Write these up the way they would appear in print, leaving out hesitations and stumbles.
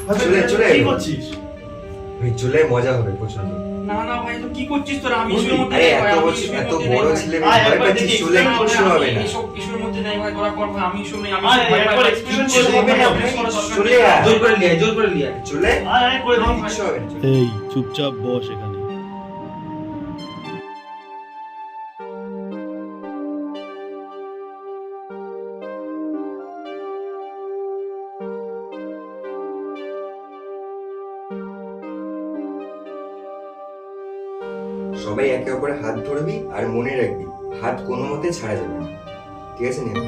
চলে চলে কি করছিস? ভাই চলে মজা হবে প্রচন্ড। না না ভাই তো কি করছিস তোরা? আমি ইস্যুর মধ্যে আরে নেই ভাই, আমি ইস্যুর এত মধ্যে বড় নেই ছেলে ভাই। ভয় পাচ্ছিস, চলে কিছু হবে না। এসব ইস্যুর মধ্যে নেই ভাই, তোরা কর ভাই, আমি ইস্যু নেই, আমি আরে, ভয় পাই একবার ভাই। expression কিচ্ছু করে হবে না হবে ভাই, না, চলে আয়। জোর করে লিয়ে, জোর করে লিয়ে। চলে আয় করে দিই। কিচ্ছু হবে না, চলে। এই চুপচাপ বস এখানে। সবাই একে অপরের হাত ধরবি আর মনে রাখবি হাত কোনো মতে ছাড়া যাবে না, ঠিক আছে? নিয়ম।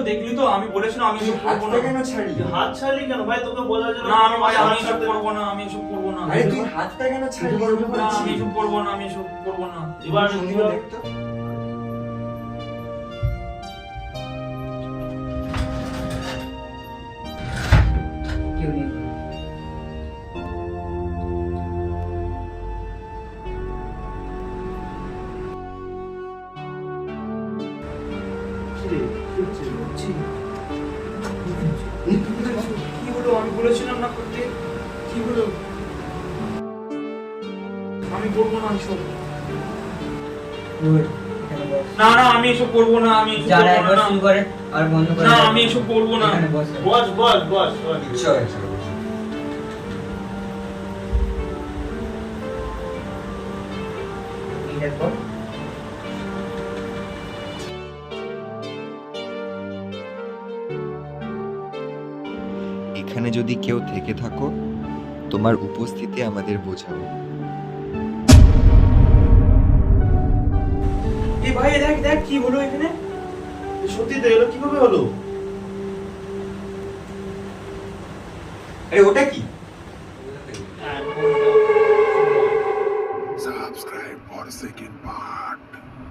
দেখলি তো আমি বলেছিলাম আমি এসব করবো না। হাতটা কেন ছাড়লি? হাত ছাড়লি কেন ভাই? তোকে বলা যেন না আমি ভাই আমি এসব করবো না, আমি এসব করবো না। আরে তুই হাতটা কেন ছাড়লি? না আমি এসব করবো না, আমি এসব করবো না। এবার সুন্দর দেখতো। কি হলো? আমি বলেছিলাম না করতে, কি হলো? আমি করবো না এসব। না না আমি এসব করবো না, আমি এসব যারা করবো একবার না। শুরু করে আর বন্ধ করে না দেয়। আমি এসব করবো না। এখানে বস। বস বস বস বস। কিচ্ছু হবে না, চলে। এইটার পর এখানে যদি কেউ থেকে থাকো, তোমার উপস্থিতি আমাদের বোঝাবো। এই ভাই দেখ দেখ কি হলো এখানে? সত্যি তো এলো কিভাবে হলো? আরে ওটা কি? Subscribe for the second part.